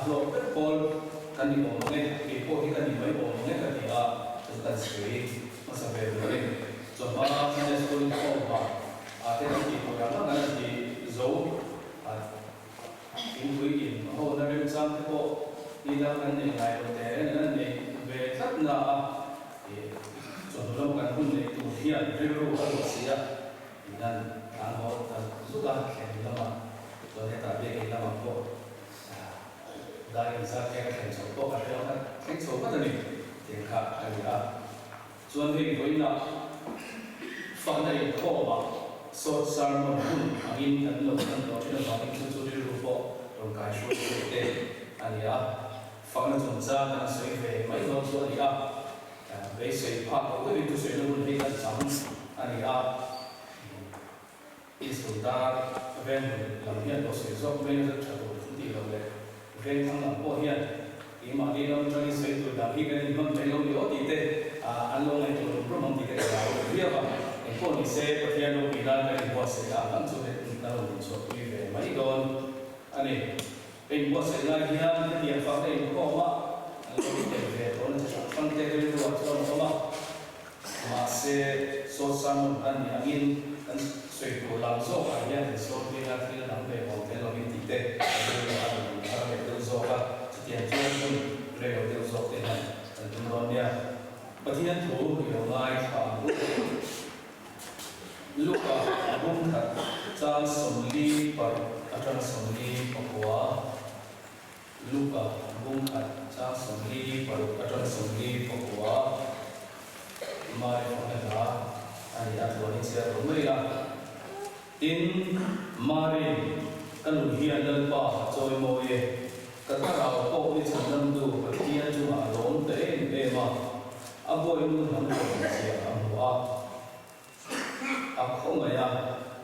lo pe pol kan ni mo nge ke po hi kan ni mai mo nge ka ti a kan sui ma sa be lo ni so ba na school ko ba a te ni ko ya na na ti zo a in hui in ho na re sam ko ni la kan ni ngai lo te na ni ve thap na a so lo kan hun ni tu hian re ro a lo sia nan an ho ta su ka khen la ma to ne ta be ke la ma ko đại gia cái thành số có phải không? Thành số có thể tiền khác hay gì đó. Cho nên với nó phần này khó mà sốt sáng mà hun anh cần lâu cần đó cho nên họ những số điều phổ rồi cái số đề anh ấy phần nó chúng ta đang suy về mấy con số này về suy phát của cái việc suy luôn hay là sắm anh ấy ít số ta về làm hiện đồ suy dốc về rất là đủ thì là về về thằng nào có hiện thì mà đi đâu cho đi xây tụi đào hi cái mình chạy lâu nhiều thì thế anh lâu này tụi nó không thì cái nào biết mà cái con đi xe có thể lâu bị đan cái gì sẽ làm cho cái nào mình số đi về mấy con anh ấy cái bộ sẽ là hiện cái địa phương này có mà anh lâu đi về đó là phân tích cái đồ cho nó mà sẽ số sang anh in anh suy của làm số cái này thì số đi ra thì làm về một cái là mình thì thế zo ka tian chuan reo deu zo te han tum ron nia pathian thu yo ngai kha luka bum khat cha somli par atan somli pakwa luka bum khat cha somli par atan somli pakwa mai phana ani atwani sia romri la tin mari kan hian dal pa choi mo ye các rào cổ đi chấm lâm đủ và kia chú mà lốn tế về mà áp bội luôn lắm rồi sẽ làm hóa áp không phải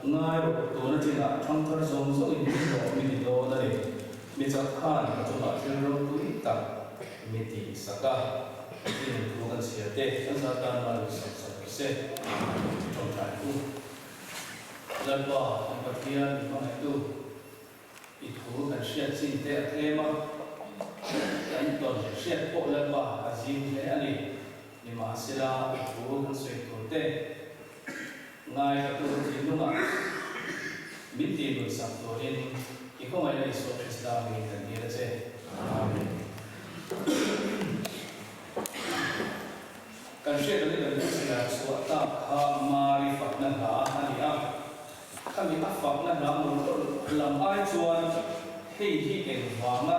ngay rồi tôi nói chỉ là trong thời sống số in số mình đồ đây mình chắc khăn chúng ta chuyên rong túi tập mình thì saka thì mình cần sửa thế chúng ta đang làm sửa sẽ trong trái tu lần qua anh bác kia mình có hay tu itu kan siat cinta tema kan ton siat po laba azim le ani ni masila itu kan soi tote ngai ka tu jinunga minti lu sam to in iko mai le so islam ni kan ni la che amen kan siat ni kan sila so ta kha marifat na ha ani a kami afak na namun lam ai chuan hei hi eng wanga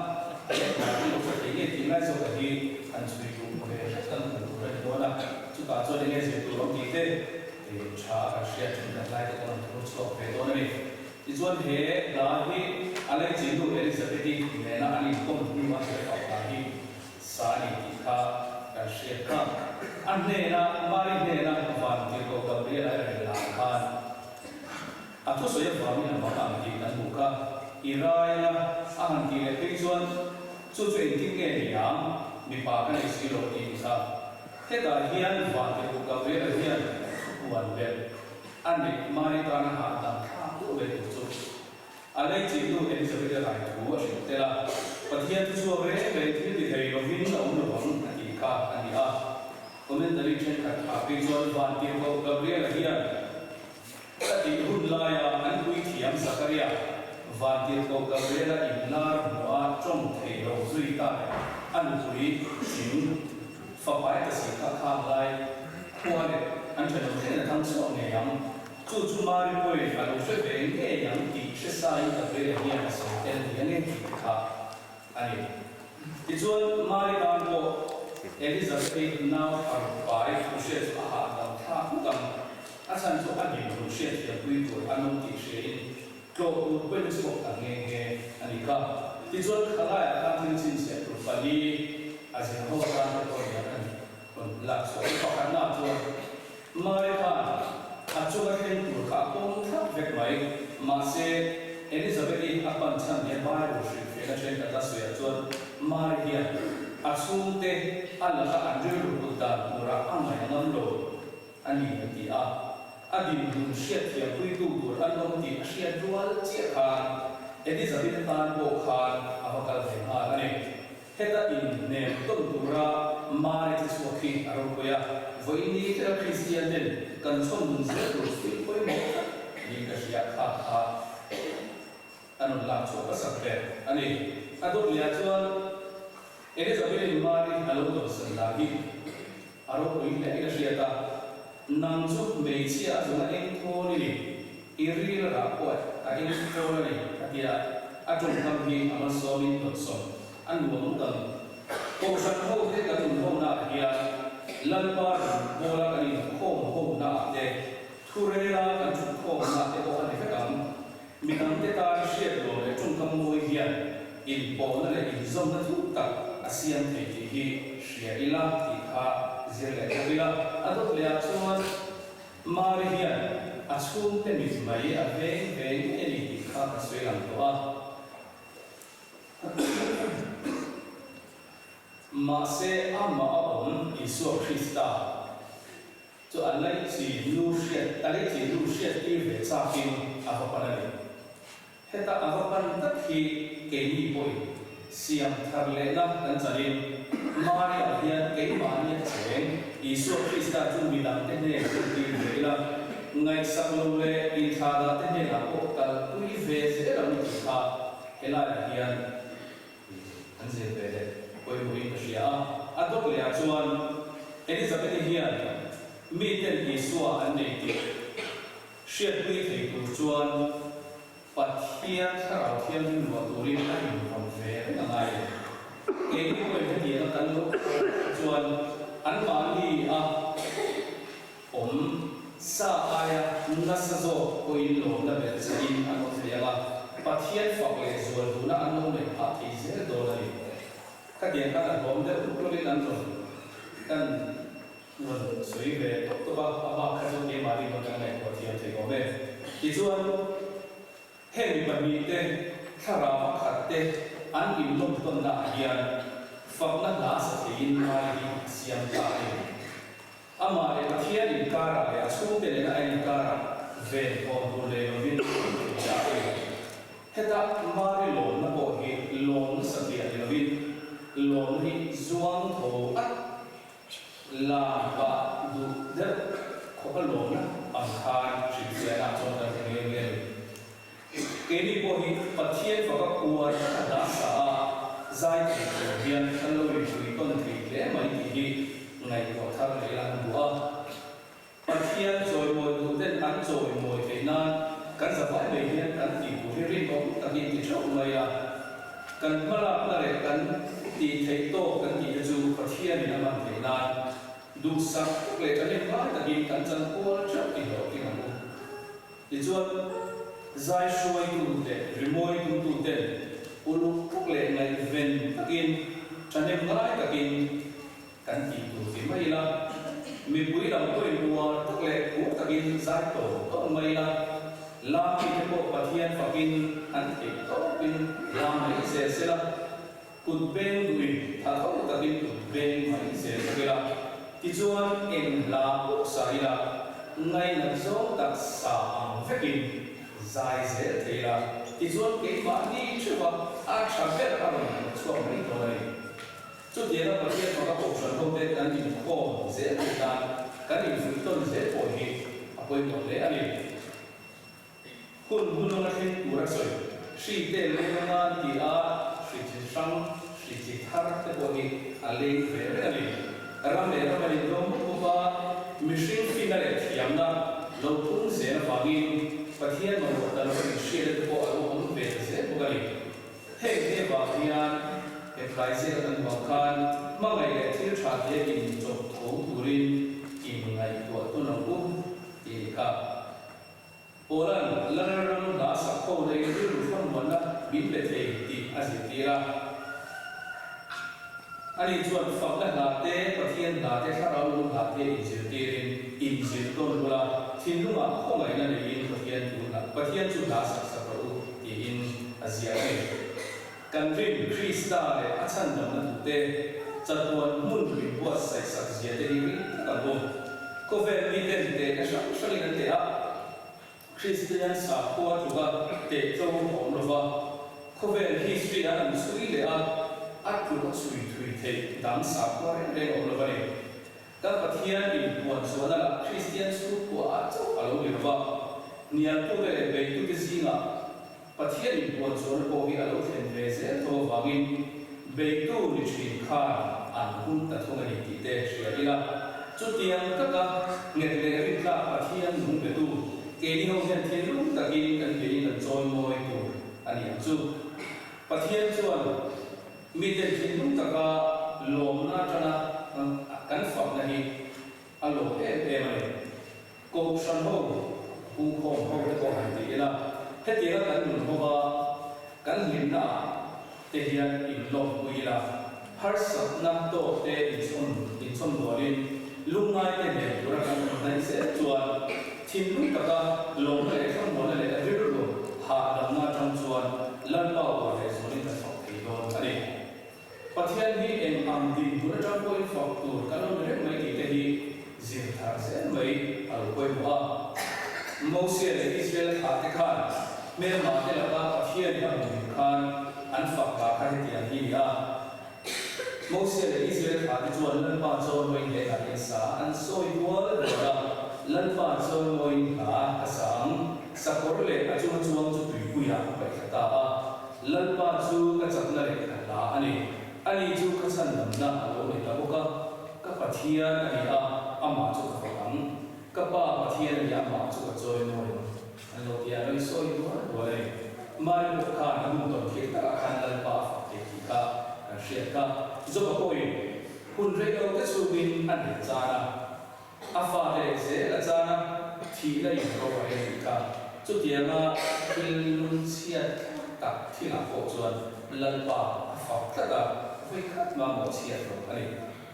ni ko te ni ti ngai so ka hi an chui ku le kan kan ku re do na chu ta cho ni se tu rom ti te e cha ka sia chu da lai ta kan ku so pe do na ni ti chuan he la hi ale chi du elizabeth ti ne na ani kom ni ma se ka ta hi sa ni ti kha ka sia ka an ne na mari ne na van ti ko ka be la la khan atau saya faham yang apa yang kita buka iraya akan kita tujuan tujuan tinggi yang dipakai istilah ini sah kita hian buat buka bela hian buat bel ane mari tanah hatam aku betul ada cipu yang seperti lain dua setelah patihan tujuan bela itu dihari lebih umur nanti kah ane kemudian dari cerita apa tujuan buat buka bela hian tadi hulaya an kui thiam zakaria vatir ko kabela ibnar wa chom thelo zui ta an kui sin fa pai ta si kha kha lai kuane an thelo thena thang so ne yam chu chu mari koi alo se be nge yam ti se sai ta be ni ya so tel ni nge ti kha ani ti chuan mari dan ko elizabeth now ar pai ku se a ha da tha ku kam asan so ani lu she ya kui ko anom ti she to u ben so ka nge nge ani ka ti chuan khala ya ka tin chin se to pali azin ho ka ko ya ani kon la so ka ka na chuan mai ka a chu ka hen tu ka ko thap vek mai ma se elizabeth apan chan ya bai ro she fe na chen ka ta so ya chuan mai hi a chu te ala ka andru ru ta nura amai ngam lo ani ti a adin dun siat ya kui tu dur an long ti siat dual che kha Elizabeth tan bo khan avakal thema ani heta in nem ton tura mari ti swakhi aroya voini ter christian den kan som dun se ro fi koi mo ni ka sia kha kha anun la chu ka sakre ani ador lia chuan Elizabeth mari alo do san la hi aro koi le ka sia ta nang chu mei chia zuna eng tho ni iri ra ko ta eng tho ni atia atung kam hi amal so min dot so an wo dang ko san ho te ka tun ho na hiya lan par bola ka ni ho na te thurela kan chu ho na te ko ani ka kam mi kam te ta she do le chung kam mo hiya in po na le in zom na thu ta asian te hi shia ila ti kha zirle ila adot le chuan maria achum te mi mai a ve eni ti kha ka swelang to a ma se amma on isu krista to alai chi lu shet alai chi lu shet ti ve cha kin a ho panani heta a ho pan tak hi ke ni poi siam thar le na kan charin maria hian ke mania cheng isu krista chu mi dang te ne ti ve la ngai sak lo le in tha da te ne la ko kal tui ve se la mi kha hela hian an je ve de koi mo in sia adok le chuan Elizabeth hian mi ten ki suwa an nei ti shet pui thei tu chuan pathian thara thiam ni wa turin a in hon ve na ngai ke ni koi he ti na kan lo chuan an ma ni a sa aya nasa zo ko in lo na be sa in an o thea pathian fa le zo du na an lo me a ti ze do la ni ka dia ka bom de ko le nan lo kan won sui ve to ba ba ka zo ke ma ri no kan le ko ti te ko be ti zuan he mi ba mi te thara ma khat te an in lo ton na hian fa na la sa te in ma ri siam ta ni ama le pathian in kara le achum te le na ai kara ve ko do le no vin ja heta mari lo na ko hi lo sa ti le vin lo ni zuang tho at la ba du de ko ka lo na am khan chi se na chon da nge nge ke ni ko hi pathian fa ka kuar da sa zai ti hian kan lo ri chui ton ti le mai ti hi ngai ko thar le lan bua pathian choi mo du ten an choi mo te na kan sa bai le hian kan ti ku ri ri ko ta ki ti chau mai a kan mala na le kan ti thei to kan ti chu pathian ni man te na du sa le kan ni ba ta ki kan chan ko cha ti lo ti na mo ti chuan zai shoi tu te rimoi tu te ulu puk le ngai ven takin chanem ngai takin kan ti tu ti mai la mi pui lam ko in wa tuk le ku takin zai to mai la ki ko pathian fakin an ti to pin la mai se la kun ben duin tha ko takin tu ben mai se la ti chuan en la ko sai la ngai na zo tak sa ang vekin zai se thela ti chuan ke ma ni chuwa a tha ver a ro chuwa mai to lai chu dia na pathian ma ka ko san ho te kan ni ko se ta kan ni fu ton se po hi a poi to le ani hun na hin tu ra soi shi te le na ti a shi chi sang shi chi thar te po hi a le ve ani ram le ram ni dom ko ba mishing fi na le thiam na lo thung se na ba gi pathian ma ko ta lo shi le po a lo on ve se po ga ni he he ba hian e praise an ba khan ma ngai le thil tha te in chok tho turin in ngai to to na ku ti ka polan laram la sa ko le ru fam wala bin le the ti azitira ani chuan fak la la te pathian la te thara lu la te in jil tirin in jil to la thin lu ma ko ngai na le in pathian chu la sa sa ru ti in azia ke kan rin krista le achan dam na te chatwan mun ri bo sai sak zia te ri ka bo ko ve mi te te ka sha shali na te a Christian sa ko tu ga te to ho no va khoven history an sui le a at pul sui thui thei dang sa ko re ong lo bani ka pathian in puan suala Christian su ko a chau alo le ba nial tu le be tu ki zinga pathian in puan suala ko hi alo thlen ve se to wangin be tu ni thin kha an hun ta thong ani ti te ria ila chu tiang ta ka nge le ri tla pathian nu be tu ke ni ho hian thil lu ta ki kan be in choi moi tu ani chu pathian chuan mi te thil lu ta ka lom na tana kan fam na hi alo e mai ko san ho ku khom ho te ko han ti ila he ti ra kan nu ho ba kan lim na te hian in lom ku ila har sak na to te in chon borin lungai te ne dura kan nai se chuan thin lu ta ka lom le kan mo le ri ru ha lam na tang chuan lan pa wa le so ni ta thok ti do ani pathian hi en am din dura tang ko in fok tu kan lo re mai ti te hi zin thar se mai al koi wa Moses le Israel ha te khan me ma te la pa pathian hi am khan an fak ka ka ti an hi ya Moses le Israel ha te chuan lan pa chon mai le ka sa an soi wal ra lan pa chon moi ha asang sakor le a chu chuang chu tui ku ya bai ta a lan pa chu ka chak na le la ani chu ka san nam na alo le ta ka ka pathian ani a ama chu ka ang ka pa pathian ya ma chu ka choi noi an lo tia roi soi wa le mai ko ka na mu to ki ta khan lan pa te ki ka ria ka zo ba koi hun re ko te chu bin an cha na afa le se la cha na thi la yin ro wa le ka chu tia ma thil lun sia ta thi la ko chuan lan pa afa ta da会看嘛某些人，哎，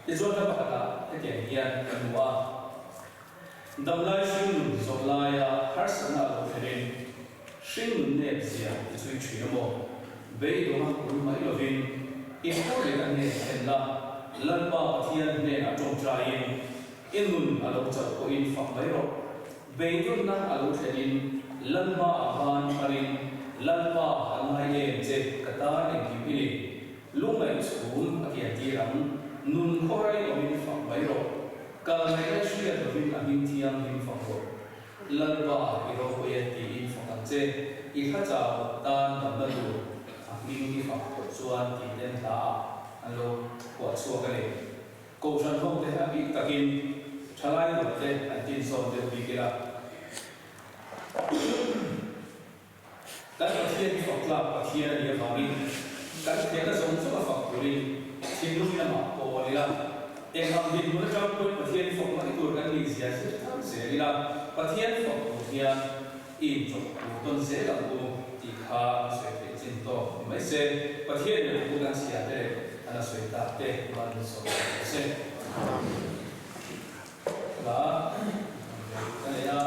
你说那把它一点点跟我，当来新说来呀，还是那个肯定，新那些你最全部，被动嘛不买了分，一方面那很啦，人把天那种扎因，因为阿拉就可以放买了，被动那阿拉肯定，人把阿班阿林，人把阿来耶这个大人给比。lúc này xuống ở kia kia lắm nun khói ở bên phòng mấy rồi cả ngày nay suy ở bên là bên thiam bên phòng rồi lần ba cái đó bây giờ thì phòng làm chế ít khác chào tan tầm đơn đủ bên bên phòng của chuan thì đến ta alo của chua cái này câu chuyện không thế bị ta kinh trả lại rồi thế anh tin xong thì bị cái là cái thiên phòng là cái thiên là địa phòng đi kan tiada songsu ka faktori sindung na ma ko lila engam din mo ka ko pathian fok ma itur kan ni sia se lila pathian fok dia in chok ton se la ko ti kha se pe chin to mai se pathian ne ko kan sia de ana soi ta te man so se la kan ya